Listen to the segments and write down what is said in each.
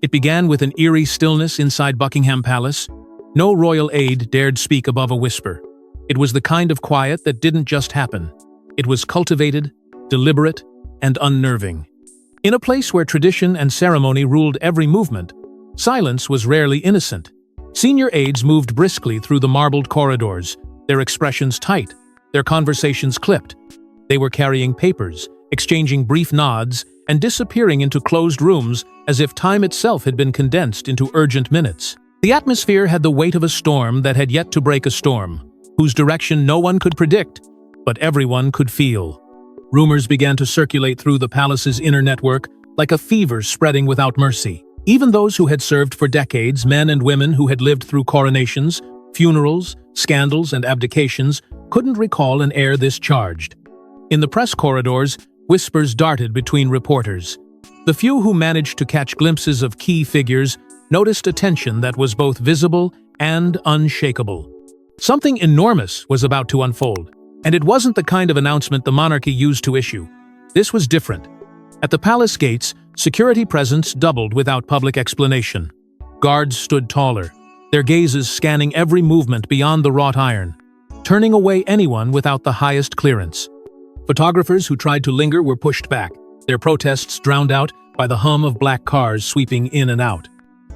It began with an eerie stillness inside Buckingham Palace. No royal aide dared speak above a whisper. It was the kind of quiet that didn't just happen. It was cultivated, deliberate, and unnerving. In a place where tradition and ceremony ruled every movement, silence was rarely innocent. Senior aides moved briskly through the marbled corridors, their expressions tight, their conversations clipped. They were carrying papers, exchanging brief nods, and disappearing into closed rooms as if time itself had been condensed into urgent minutes. The atmosphere had the weight of a storm that had yet to break a storm, whose direction no one could predict, but everyone could feel. Rumors began to circulate through the palace's inner network like a fever spreading without mercy. Even those who had served for decades, men and women who had lived through coronations, funerals, scandals, and abdications, couldn't recall an air this charged. In the press corridors, whispers darted between reporters. The few who managed to catch glimpses of key figures noticed a tension that was both visible and unshakable. Something enormous was about to unfold, and it wasn't the kind of announcement the monarchy used to issue. This was different. At the palace gates, security presence doubled without public explanation. Guards stood taller, their gazes scanning every movement beyond the wrought iron, turning away anyone without the highest clearance. Photographers who tried to linger were pushed back, their protests drowned out by the hum of black cars sweeping in and out.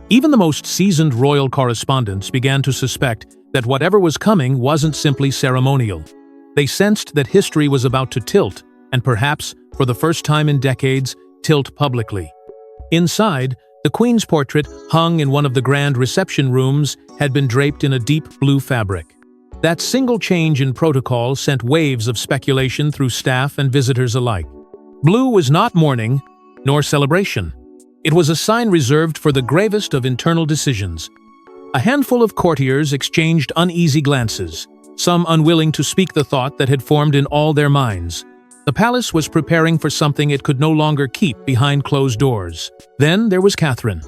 Even the most seasoned royal correspondents began to suspect that whatever was coming wasn't simply ceremonial. They sensed that history was about to tilt, and perhaps, for the first time in decades, tilt publicly. Inside, the Queen's portrait, hung in one of the grand reception rooms, had been draped in a deep blue fabric. That single change in protocol sent waves of speculation through staff and visitors alike. Blue was not mourning, nor celebration. It was a sign reserved for the gravest of internal decisions. A handful of courtiers exchanged uneasy glances, some unwilling to speak the thought that had formed in all their minds. The palace was preparing for something it could no longer keep behind closed doors. Then there was Catherine.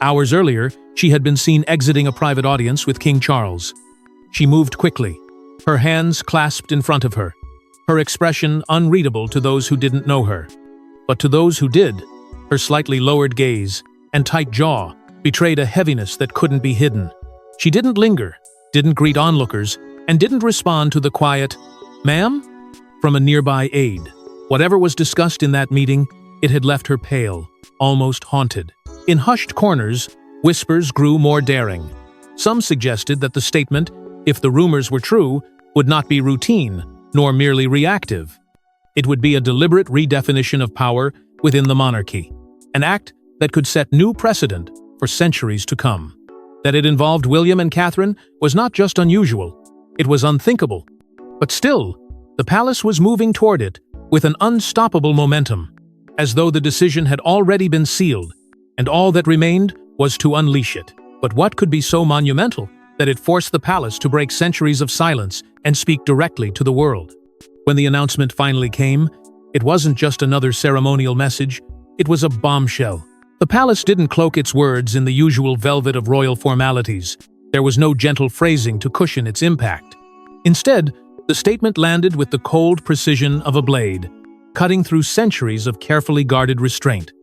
Hours earlier, she had been seen exiting a private audience with King Charles. She moved quickly, her hands clasped in front of her, her expression unreadable to those who didn't know her. But to those who did, her slightly lowered gaze and tight jaw betrayed a heaviness that couldn't be hidden. She didn't linger, didn't greet onlookers, and didn't respond to the quiet, "Ma'am?" from a nearby aide. Whatever was discussed in that meeting, it had left her pale, almost haunted. In hushed corners, whispers grew more daring. Some suggested that the statement, if the rumors were true, would not be routine, nor merely reactive. It would be a deliberate redefinition of power within the monarchy, an act that could set new precedent for centuries to come. That it involved William and Catherine was not just unusual, it was unthinkable. But still, the palace was moving toward it with an unstoppable momentum, as though the decision had already been sealed, and all that remained was to unleash it. But what could be so monumental that it forced the palace to break centuries of silence and speak directly to the world? When the announcement finally came, it wasn't just another ceremonial message, it was a bombshell. The palace didn't cloak its words in the usual velvet of royal formalities. There was no gentle phrasing to cushion its impact. Instead, the statement landed with the cold precision of a blade, cutting through centuries of carefully guarded restraint.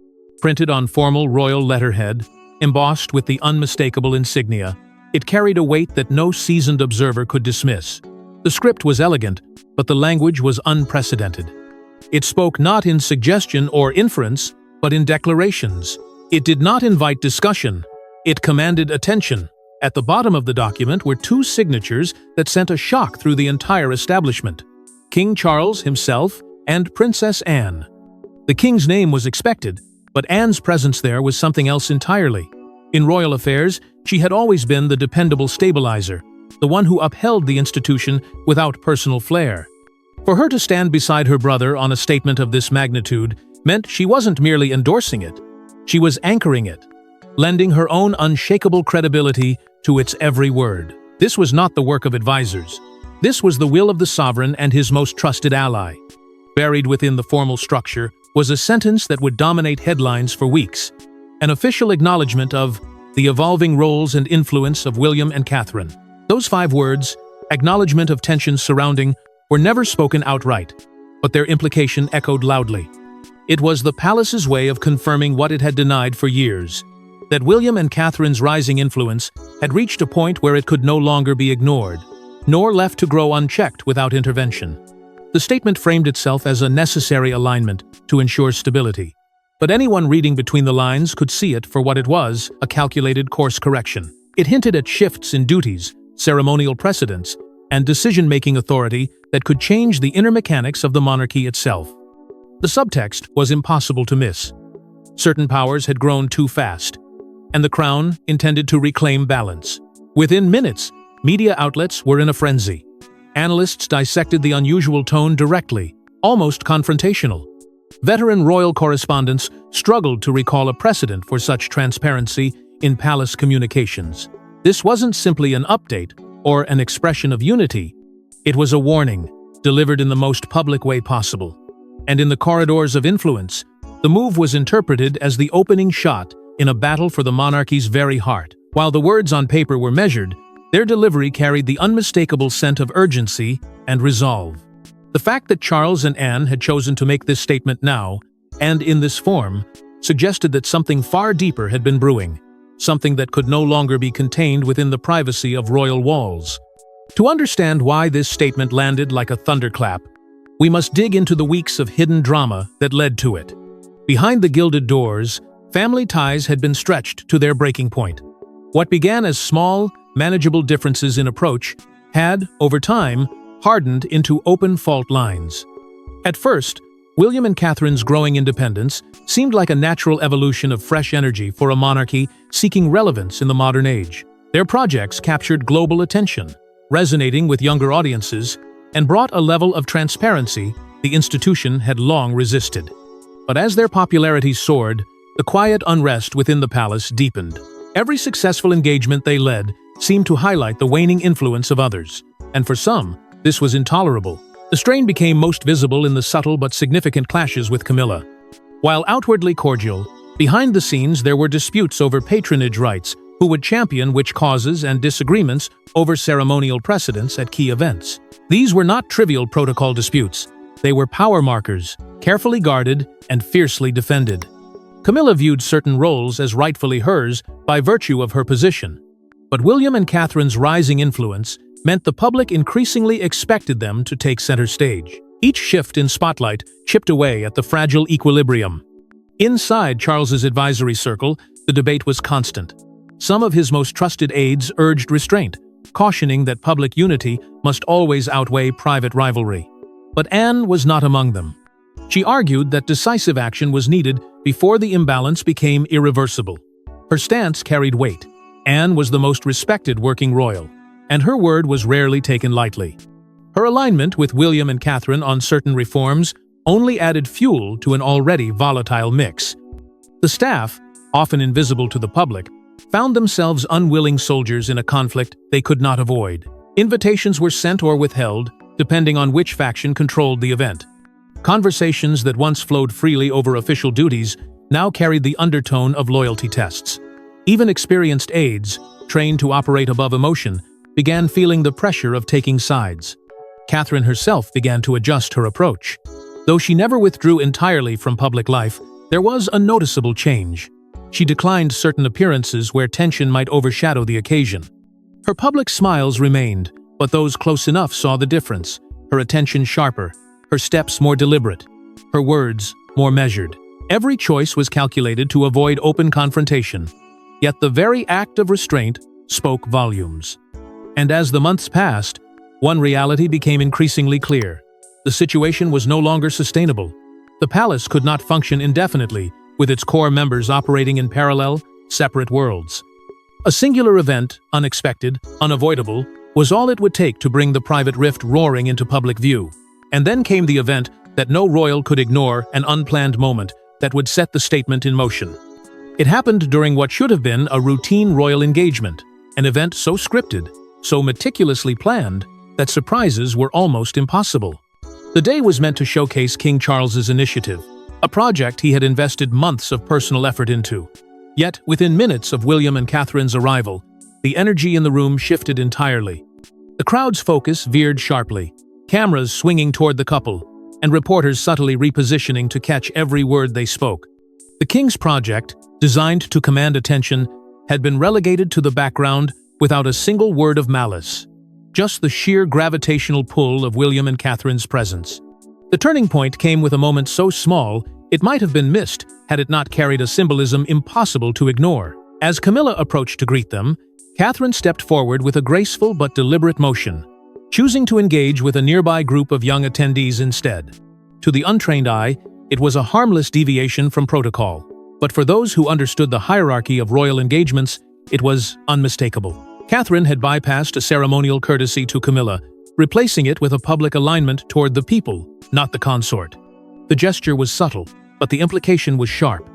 Printed on formal royal letterhead, embossed with the unmistakable insignia, it carried a weight that no seasoned observer could dismiss. The script was elegant, but the language was unprecedented. It spoke not in suggestion or inference, but in declarations. It did not invite discussion. It commanded attention. At the bottom of the document were two signatures that sent a shock through the entire establishment: King Charles himself and Princess Anne. The king's name was expected, but Anne's presence there was something else entirely. In royal affairs, she had always been the dependable stabilizer, the one who upheld the institution without personal flair. For her to stand beside her brother on a statement of this magnitude meant she wasn't merely endorsing it, she was anchoring it, lending her own unshakable credibility to its every word. This was not the work of advisors. This was the will of the sovereign and his most trusted ally. Buried within the formal structure was a sentence that would dominate headlines for weeks, an official acknowledgement of the evolving roles and influence of William and Catherine. Those 5 words, acknowledgement of tensions surrounding, were never spoken outright, but their implication echoed loudly. It was the palace's way of confirming what it had denied for years. that William and Catherine's rising influence had reached a point where it could no longer be ignored, nor left to grow unchecked without intervention. The statement framed itself as a necessary alignment to ensure stability, but anyone reading between the lines could see it for what it was, a calculated course correction. It hinted at shifts in duties, ceremonial precedents, and decision-making authority that could change the inner mechanics of the monarchy itself. The subtext was impossible to miss. Certain powers had grown too fast, and the crown intended to reclaim balance. Within minutes, media outlets were in a frenzy. Analysts dissected the unusual tone directly, almost confrontational. Veteran royal correspondents struggled to recall a precedent for such transparency in palace communications. This wasn't simply an update or an expression of unity. It was a warning, delivered in the most public way possible. And in the corridors of influence, the move was interpreted as the opening shot in a battle for the monarchy's very heart. While the words on paper were measured, their delivery carried the unmistakable scent of urgency and resolve. The fact that Charles and Anne had chosen to make this statement now, and in this form, suggested that something far deeper had been brewing, something that could no longer be contained within the privacy of royal walls. To understand why this statement landed like a thunderclap, we must dig into the weeks of hidden drama that led to it. Behind the gilded doors, family ties had been stretched to their breaking point. What began as small, manageable differences in approach had, over time, hardened into open fault lines. At first, William and Catherine's growing independence seemed like a natural evolution of fresh energy for a monarchy seeking relevance in the modern age. Their projects captured global attention, resonating with younger audiences, and brought a level of transparency the institution had long resisted. But as their popularity soared, the quiet unrest within the palace deepened. Every successful engagement they led seemed to highlight the waning influence of others, and for some, this was intolerable. The strain became most visible in the subtle but significant clashes with Camilla. While outwardly cordial, behind the scenes there were disputes over patronage rights, who would champion which causes, and disagreements over ceremonial precedents at key events. These were not trivial protocol disputes. They were power markers, carefully guarded and fiercely defended. Camilla viewed certain roles as rightfully hers by virtue of her position. But William and Catherine's rising influence meant the public increasingly expected them to take center stage. Each shift in spotlight chipped away at the fragile equilibrium. Inside Charles's advisory circle, the debate was constant. Some of his most trusted aides urged restraint, cautioning that public unity must always outweigh private rivalry. But Anne was not among them. She argued that decisive action was needed before the imbalance became irreversible. Her stance carried weight. Anne was the most respected working royal, and her word was rarely taken lightly. Her alignment with William and Catherine on certain reforms only added fuel to an already volatile mix. The staff, often invisible to the public, found themselves unwilling soldiers in a conflict they could not avoid. Invitations were sent or withheld, depending on which faction controlled the event. Conversations that once flowed freely over official duties now carried the undertone of loyalty tests. Even experienced aides, trained to operate above emotion, began feeling the pressure of taking sides. Catherine herself began to adjust her approach. Though she never withdrew entirely from public life, there was a noticeable change. She declined certain appearances where tension might overshadow the occasion. Her public smiles remained, but those close enough saw the difference, her attention sharper, her steps more deliberate, her words more measured. Every choice was calculated to avoid open confrontation. Yet the very act of restraint spoke volumes. And as the months passed, one reality became increasingly clear. The situation was no longer sustainable. The palace could not function indefinitely, with its core members operating in parallel, separate worlds. A singular event, unexpected, unavoidable, was all it would take to bring the private rift roaring into public view. And then came the event that no royal could ignore, an unplanned moment that would set the statement in motion. It happened during what should have been a routine royal engagement, an event so scripted, so meticulously planned, that surprises were almost impossible. The day was meant to showcase King Charles's initiative, a project he had invested months of personal effort into. Yet, within minutes of William and Catherine's arrival, the energy in the room shifted entirely. The crowd's focus veered sharply, cameras swinging toward the couple, and reporters subtly repositioning to catch every word they spoke. The king's project, designed to command attention, had been relegated to the background without a single word of malice. Just the sheer gravitational pull of William and Catherine's presence. The turning point came with a moment so small, it might have been missed had it not carried a symbolism impossible to ignore. As Camilla approached to greet them, Catherine stepped forward with a graceful but deliberate motion, choosing to engage with a nearby group of young attendees instead. To the untrained eye, it was a harmless deviation from protocol, but for those who understood the hierarchy of royal engagements, it was unmistakable. Catherine had bypassed a ceremonial courtesy to Camilla, replacing it with a public alignment toward the people, not the consort. The gesture was subtle, but the implication was sharp.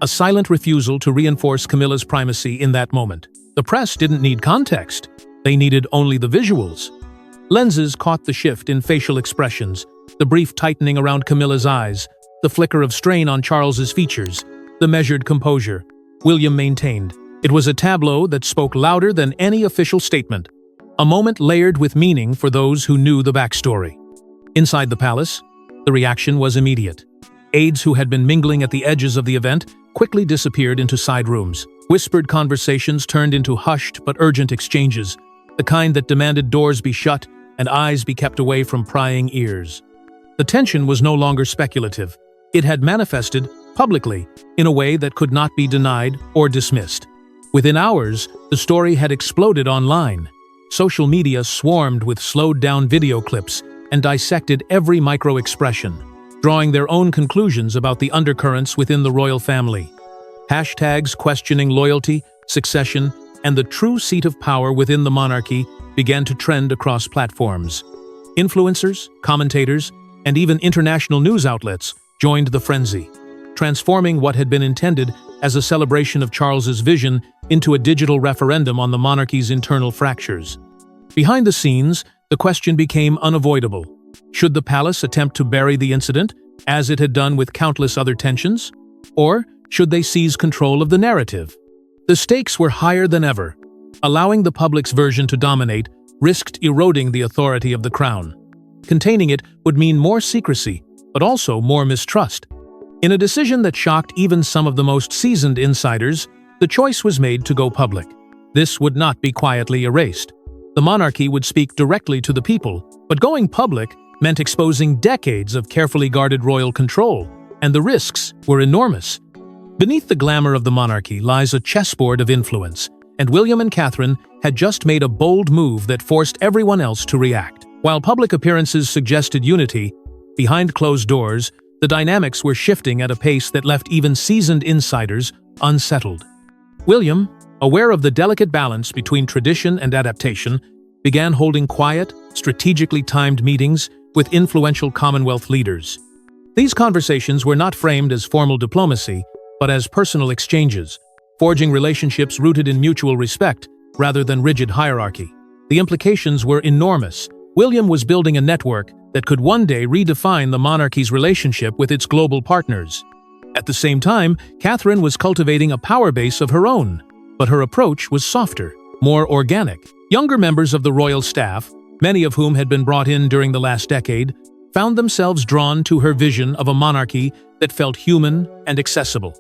A silent refusal to reinforce Camilla's primacy in that moment. The press didn't need context. They needed only the visuals. Lenses caught the shift in facial expressions, the brief tightening around Camilla's eyes, the flicker of strain on Charles's features, the measured composure. William maintained. It was a tableau that spoke louder than any official statement. A moment layered with meaning for those who knew the backstory. Inside the palace, the reaction was immediate. Aides who had been mingling at the edges of the event quickly disappeared into side rooms. Whispered conversations turned into hushed but urgent exchanges, the kind that demanded doors be shut and eyes be kept away from prying ears. The tension was no longer speculative. It had manifested publicly in a way that could not be denied or dismissed. Within hours, the story had exploded online. Social media swarmed with slowed-down video clips and dissected every micro-expression, drawing their own conclusions about the undercurrents within the royal family. Hashtags questioning loyalty, succession, and the true seat of power within the monarchy began to trend across platforms. Influencers, commentators, and even international news outlets joined the frenzy, transforming what had been intended as a celebration of Charles's vision into a digital referendum on the monarchy's internal fractures. Behind the scenes, the question became unavoidable. Should the palace attempt to bury the incident, as it had done with countless other tensions? Or should they seize control of the narrative? The stakes were higher than ever. Allowing the public's version to dominate risked eroding the authority of the crown. Containing it would mean more secrecy, but also more mistrust. In a decision that shocked even some of the most seasoned insiders, the choice was made to go public. This would not be quietly erased. The monarchy would speak directly to the people, but going public meant exposing decades of carefully guarded royal control, and the risks were enormous. Beneath the glamour of the monarchy lies a chessboard of influence, and William and Catherine had just made a bold move that forced everyone else to react. While public appearances suggested unity, behind closed doors, the dynamics were shifting at a pace that left even seasoned insiders unsettled. William, aware of the delicate balance between tradition and adaptation, began holding quiet, strategically timed meetings with influential Commonwealth leaders. These conversations were not framed as formal diplomacy, but as personal exchanges, forging relationships rooted in mutual respect rather than rigid hierarchy. The implications were enormous. William was building a network that could one day redefine the monarchy's relationship with its global partners. At the same time, Catherine was cultivating a power base of her own, but her approach was softer, more organic. Younger members of the royal staff, many of whom had been brought in during the last decade, found themselves drawn to her vision of a monarchy that felt human and accessible.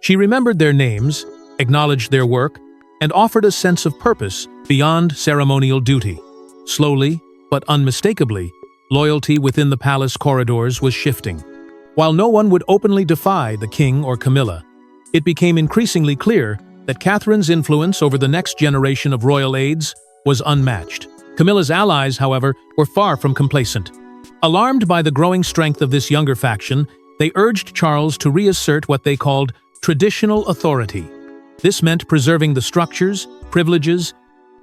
She remembered their names, acknowledged their work, and offered a sense of purpose beyond ceremonial duty. Slowly, but unmistakably, loyalty within the palace corridors was shifting. While no one would openly defy the king or Camilla, it became increasingly clear that Catherine's influence over the next generation of royal aides was unmatched. Camilla's allies, however, were far from complacent. Alarmed by the growing strength of this younger faction, they urged Charles to reassert what they called traditional authority. This meant preserving the structures, privileges,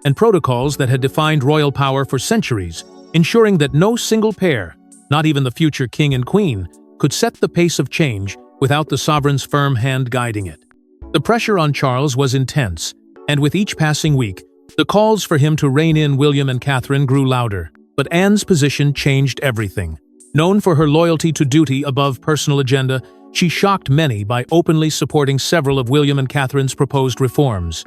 and protocols that had defined royal power for centuries, ensuring that no single pair, not even the future king and queen, could set the pace of change without the sovereign's firm hand guiding it. The pressure on Charles was intense, and with each passing week, the calls for him to rein in William and Catherine grew louder. But Anne's position changed everything. Known for her loyalty to duty above personal agenda, she shocked many by openly supporting several of William and Catherine's proposed reforms.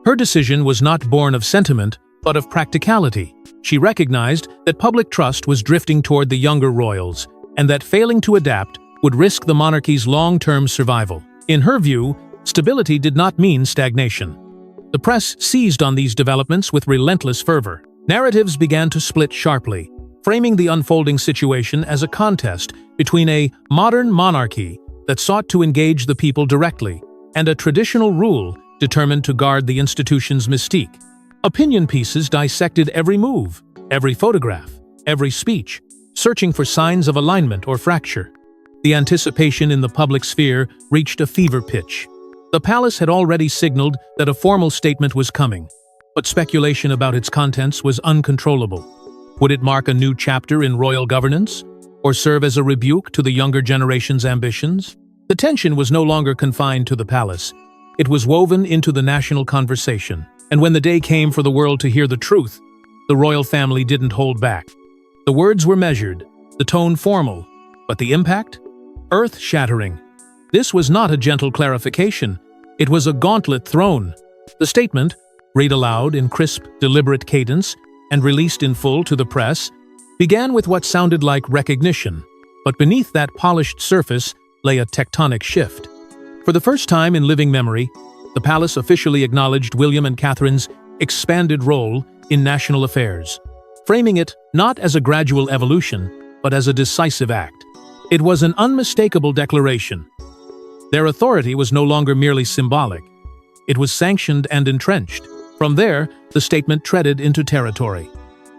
Her decision was not born of sentiment, but of practicality. She recognized that public trust was drifting toward the younger royals, and that failing to adapt would risk the monarchy's long-term survival. In her view, stability did not mean stagnation. The press seized on these developments with relentless fervor. Narratives began to split sharply, framing the unfolding situation as a contest between a modern monarchy that sought to engage the people directly and a traditional rule determined to guard the institution's mystique. Opinion pieces dissected every move, every photograph, every speech, searching for signs of alignment or fracture. The anticipation in the public sphere reached a fever pitch. The palace had already signaled that a formal statement was coming, but speculation about its contents was uncontrollable. Would it mark a new chapter in royal governance, or serve as a rebuke to the younger generation's ambitions? The tension was no longer confined to the palace. It was woven into the national conversation, and when the day came for the world to hear the truth, the royal family didn't hold back. The words were measured, the tone formal, but the impact? Earth-shattering. This was not a gentle clarification. It was a gauntlet thrown. The statement, read aloud in crisp, deliberate cadence, and released in full to the press, began with what sounded like recognition, but beneath that polished surface lay a tectonic shift. For the first time in living memory, the palace officially acknowledged William and Catherine's expanded role in national affairs, framing it not as a gradual evolution, but as a decisive act. It was an unmistakable declaration. Their authority was no longer merely symbolic. It was sanctioned and entrenched. From there, the statement treaded into territory.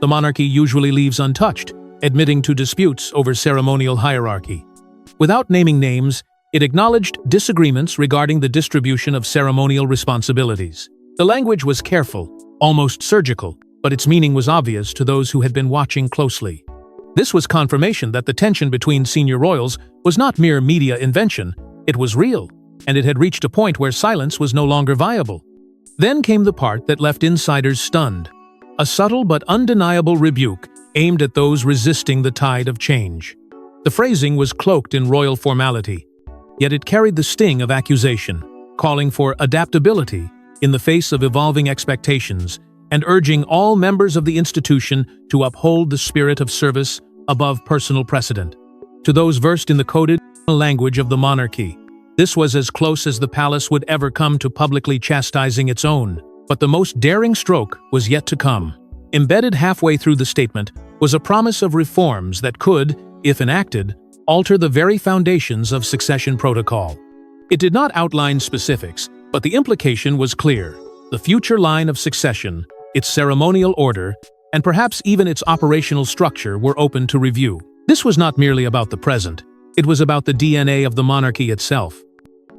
The monarchy usually leaves untouched, admitting to disputes over ceremonial hierarchy. Without naming names, it acknowledged disagreements regarding the distribution of ceremonial responsibilities. The language was careful, almost surgical, but its meaning was obvious to those who had been watching closely. This was confirmation that the tension between senior royals was not mere media invention, it was real, and it had reached a point where silence was no longer viable. Then came the part that left insiders stunned. A subtle but undeniable rebuke aimed at those resisting the tide of change. The phrasing was cloaked in royal formality, yet it carried the sting of accusation, calling for adaptability in the face of evolving expectations and urging all members of the institution to uphold the spirit of service above personal precedent. To those versed in the coded language of the monarchy, this was as close as the palace would ever come to publicly chastising its own. But the most daring stroke was yet to come. Embedded halfway through the statement was a promise of reforms that could, if enacted, alter the very foundations of succession protocol. It did not outline specifics, but the implication was clear. The future line of succession, its ceremonial order, and perhaps even its operational structure were open to review. This was not merely about the present. It was about the DNA of the monarchy itself.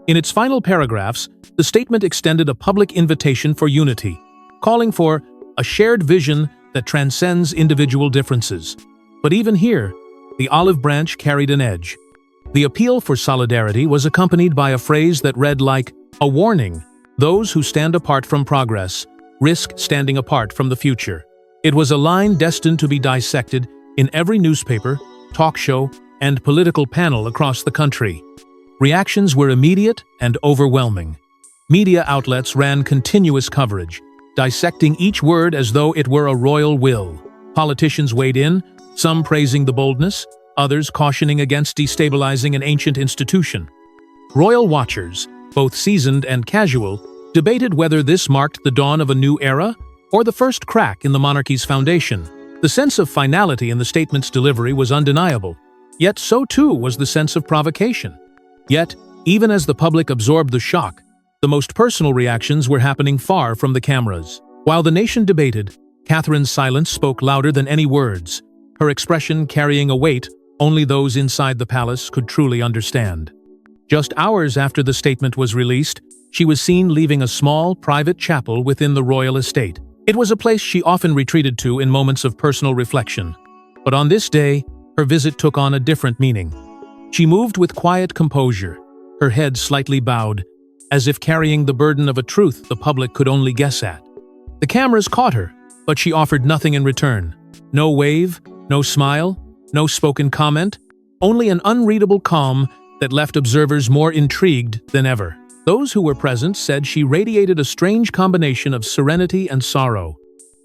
In its final paragraphs, the statement extended a public invitation for unity, calling for a shared vision that transcends individual differences. But even here, the olive branch carried an edge. The appeal for solidarity was accompanied by a phrase that read like a warning: those who stand apart from progress risk standing apart from the future. It was a line destined to be dissected in every newspaper, talk show, and political panel across the country. Reactions were immediate and overwhelming. Media outlets ran continuous coverage, dissecting each word as though it were a royal will. Politicians weighed in, some praising the boldness, others cautioning against destabilizing an ancient institution. Royal watchers, both seasoned and casual, debated whether this marked the dawn of a new era or the first crack in the monarchy's foundation. The sense of finality in the statement's delivery was undeniable, yet so too was the sense of provocation. Yet, even as the public absorbed the shock, the most personal reactions were happening far from the cameras. While the nation debated, Catherine's silence spoke louder than any words, her expression carrying a weight only those inside the palace could truly understand. Just hours after the statement was released, she was seen leaving a small, private chapel within the royal estate. It was a place she often retreated to in moments of personal reflection. But on this day, her visit took on a different meaning. She moved with quiet composure, her head slightly bowed, as if carrying the burden of a truth the public could only guess at. The cameras caught her, but she offered nothing in return. No wave, no smile, no spoken comment, only an unreadable calm that left observers more intrigued than ever. Those who were present said she radiated a strange combination of serenity and sorrow.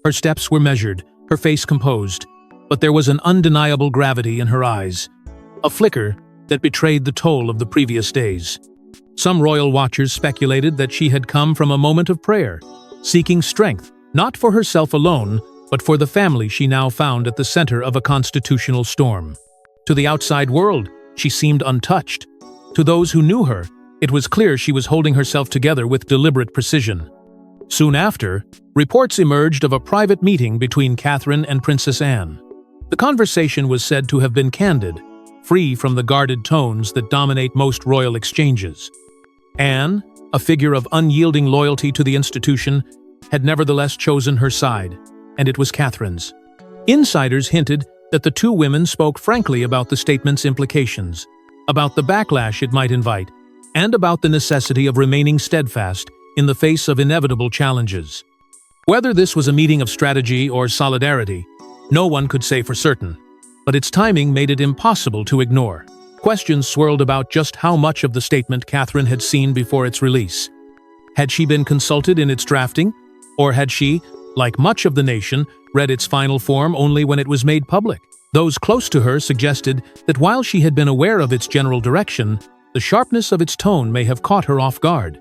Her steps were measured, her face composed, but there was an undeniable gravity in her eyes, a flicker that betrayed the toll of the previous days. Some royal watchers speculated that she had come from a moment of prayer, seeking strength, not for herself alone, but for the family she now found at the center of a constitutional storm. To the outside world, she seemed untouched. To those who knew her, it was clear she was holding herself together with deliberate precision. Soon after, reports emerged of a private meeting between Catherine and Princess Anne. The conversation was said to have been candid, free from the guarded tones that dominate most royal exchanges. Anne, a figure of unyielding loyalty to the institution, had nevertheless chosen her side, and it was Catherine's. Insiders hinted that the two women spoke frankly about the statement's implications, about the backlash it might invite, and about the necessity of remaining steadfast in the face of inevitable challenges. Whether this was a meeting of strategy or solidarity, no one could say for certain, but its timing made it impossible to ignore. Questions swirled about just how much of the statement Catherine had seen before its release. Had she been consulted in its drafting, or had she, like much of the nation, read its final form only when it was made public? Those close to her suggested that while she had been aware of its general direction, the sharpness of its tone may have caught her off guard.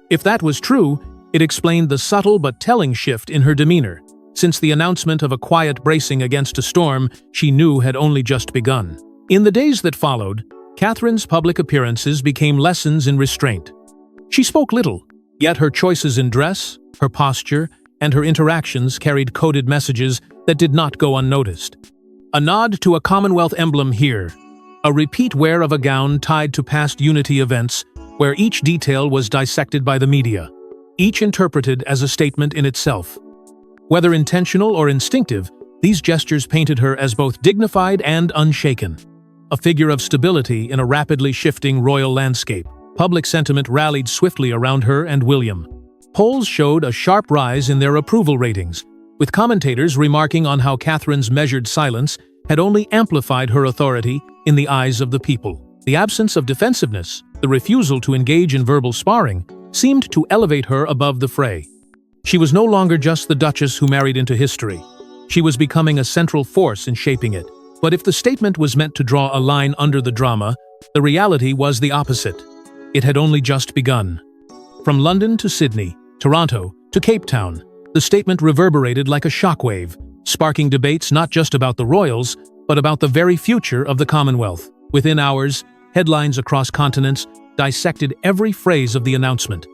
If that was true, it explained the subtle but telling shift in her demeanor, since the announcement of a quiet bracing against a storm she knew had only just begun. In the days that followed, Catherine's public appearances became lessons in restraint. She spoke little, yet her choices in dress, her posture, and her interactions carried coded messages that did not go unnoticed. A nod to a Commonwealth emblem here, a repeat wear of a gown tied to past unity events where each detail was dissected by the media, each interpreted as a statement in itself. Whether intentional or instinctive, these gestures painted her as both dignified and unshaken, a figure of stability in a rapidly shifting royal landscape. Public sentiment rallied swiftly around her and William. Polls showed a sharp rise in their approval ratings, with commentators remarking on how Catherine's measured silence had only amplified her authority in the eyes of the people. The absence of defensiveness, the refusal to engage in verbal sparring, seemed to elevate her above the fray. She was no longer just the Duchess who married into history. She was becoming a central force in shaping it. But if the statement was meant to draw a line under the drama, the reality was the opposite. It had only just begun. From London to Sydney, Toronto to Cape Town, the statement reverberated like a shockwave, sparking debates not just about the royals, but about the very future of the Commonwealth. Within hours, headlines across continents dissected every phrase of the announcement.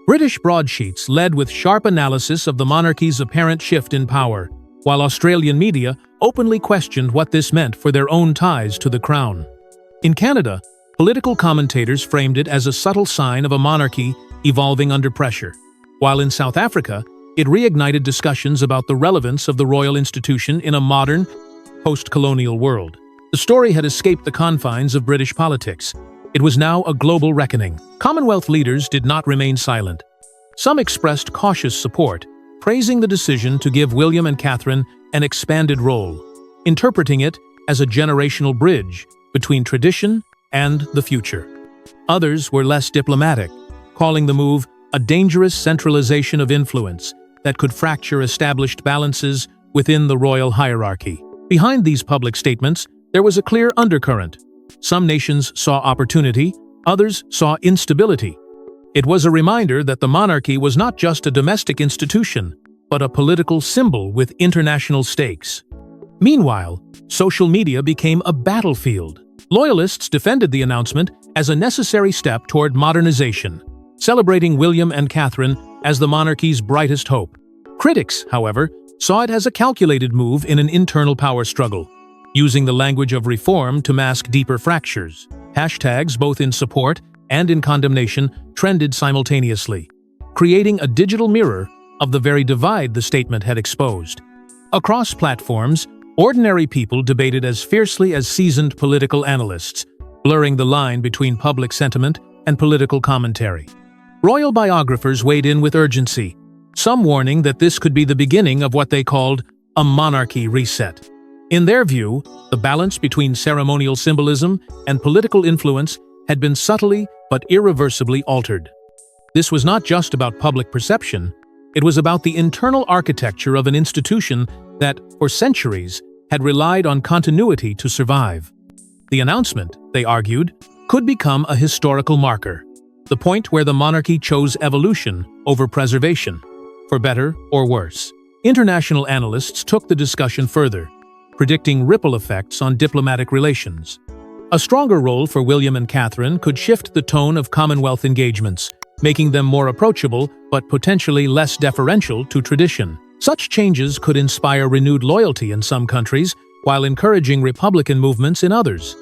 British broadsheets led with sharp analysis of the monarchy's apparent shift in power, while Australian media openly questioned what this meant for their own ties to the crown. In Canada, political commentators framed it as a subtle sign of a monarchy evolving under pressure, while in South Africa, it reignited discussions about the relevance of the royal institution in a modern, post-colonial world. The story had escaped the confines of British politics. It was now a global reckoning. Commonwealth leaders did not remain silent. Some expressed cautious support, praising the decision to give William and Catherine an expanded role, interpreting it as a generational bridge between tradition and the future. Others were less diplomatic, calling the move a dangerous centralization of influence that could fracture established balances within the royal hierarchy. Behind these public statements, there was a clear undercurrent. Some nations saw opportunity, others saw instability. It was a reminder that the monarchy was not just a domestic institution, but a political symbol with international stakes. Meanwhile, social media became a battlefield. Loyalists defended the announcement as a necessary step toward modernization, celebrating William and Catherine as the monarchy's brightest hope. Critics, however, saw it as a calculated move in an internal power struggle, using the language of reform to mask deeper fractures. Hashtags, both in support and in condemnation, trended simultaneously, creating a digital mirror of the very divide the statement had exposed. Across platforms, ordinary people debated as fiercely as seasoned political analysts, blurring the line between public sentiment and political commentary. Royal biographers weighed in with urgency, some warning that this could be the beginning of what they called a monarchy reset. In their view, the balance between ceremonial symbolism and political influence had been subtly but irreversibly altered. This was not just about public perception, it was about the internal architecture of an institution that, for centuries, had relied on continuity to survive. The announcement, they argued, could become a historical marker, the point where the monarchy chose evolution over preservation, for better or worse. International analysts took the discussion further, predicting ripple effects on diplomatic relations. A stronger role for William and Catherine could shift the tone of Commonwealth engagements, making them more approachable but potentially less deferential to tradition. Such changes could inspire renewed loyalty in some countries, while encouraging republican movements in others.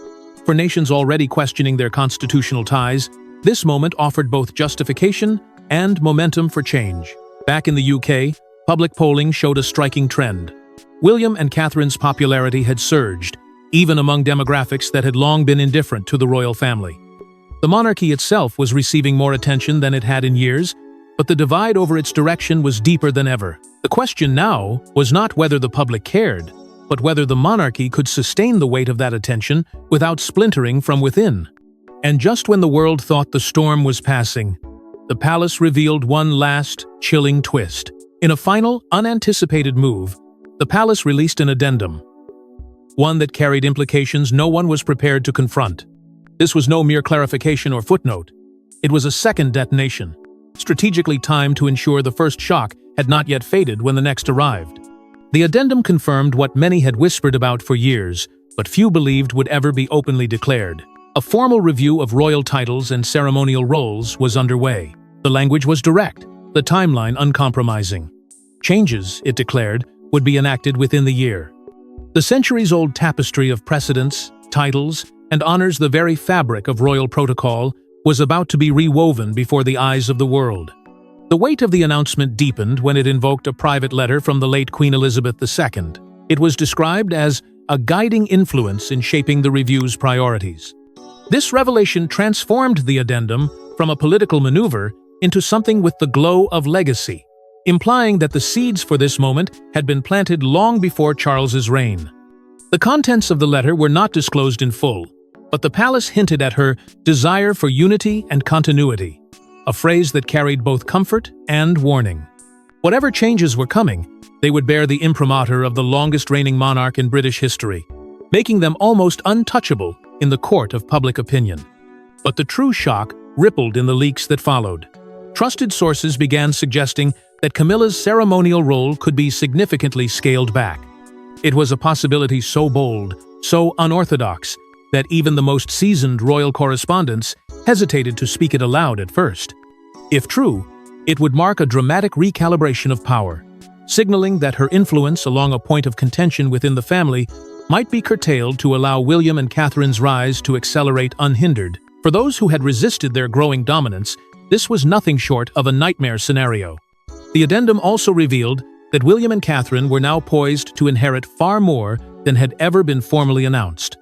For nations already questioning their constitutional ties, this moment offered both justification and momentum for change. Back in the UK, public polling showed a striking trend. William and Catherine's popularity had surged, even among demographics that had long been indifferent to the royal family. The monarchy itself was receiving more attention than it had in years, but the divide over its direction was deeper than ever. The question now was not whether the public cared, but whether the monarchy could sustain the weight of that attention without splintering from within. And just when the world thought the storm was passing, the palace revealed one last, chilling twist. In a final, unanticipated move, the palace released an addendum, one that carried implications no one was prepared to confront. This was no mere clarification or footnote. It was a second detonation, strategically timed to ensure the first shock had not yet faded when the next arrived. The addendum confirmed what many had whispered about for years, but few believed would ever be openly declared. A formal review of royal titles and ceremonial roles was underway. The language was direct, the timeline uncompromising. Changes, it declared, would be enacted within the year. The centuries-old tapestry of precedents, titles, and honors, the very fabric of royal protocol, was about to be rewoven before the eyes of the world. The weight of the announcement deepened when it invoked a private letter from the late Queen Elizabeth II. It was described as a guiding influence in shaping the review's priorities. This revelation transformed the addendum from a political maneuver into something with the glow of legacy, implying that the seeds for this moment had been planted long before Charles's reign. The contents of the letter were not disclosed in full, but the palace hinted at her desire for unity and continuity, a phrase that carried both comfort and warning. Whatever changes were coming, they would bear the imprimatur of the longest-reigning monarch in British history, making them almost untouchable in the court of public opinion. But the true shock rippled in the leaks that followed. Trusted sources began suggesting that Camilla's ceremonial role could be significantly scaled back. It was a possibility so bold, so unorthodox, that even the most seasoned royal correspondents hesitated to speak it aloud at first. If true, it would mark a dramatic recalibration of power, signaling that her influence along a point of contention within the family might be curtailed to allow William and Catherine's rise to accelerate unhindered. For those who had resisted their growing dominance, this was nothing short of a nightmare scenario. The addendum also revealed that William and Catherine were now poised to inherit far more than had ever been formally announced.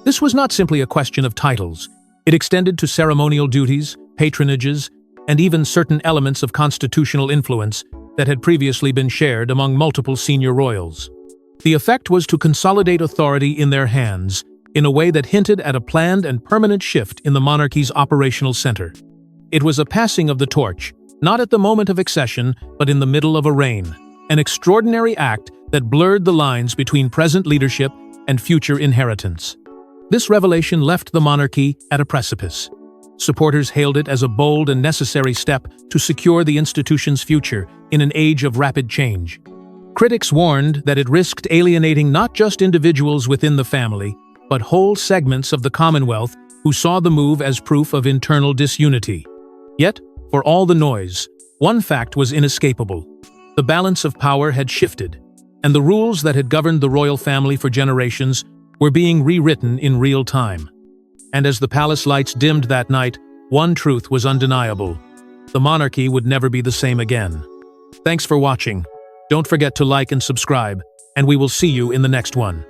This was not simply a question of titles. It extended to ceremonial duties, patronages, and even certain elements of constitutional influence that had previously been shared among multiple senior royals. The effect was to consolidate authority in their hands in a way that hinted at a planned and permanent shift in the monarchy's operational center. It was a passing of the torch, not at the moment of accession, but in the middle of a reign, an extraordinary act that blurred the lines between present leadership and future inheritance. This revelation left the monarchy at a precipice. Supporters hailed it as a bold and necessary step to secure the institution's future in an age of rapid change. Critics warned that it risked alienating not just individuals within the family, but whole segments of the Commonwealth who saw the move as proof of internal disunity. Yet, for all the noise, one fact was inescapable. The balance of power had shifted, and the rules that had governed the royal family for generations were being rewritten in real time. And as the palace lights dimmed that night, one truth was undeniable: the monarchy would never be the same again. Thanks for watching. Don't forget to like and subscribe, and we will see you in the next one.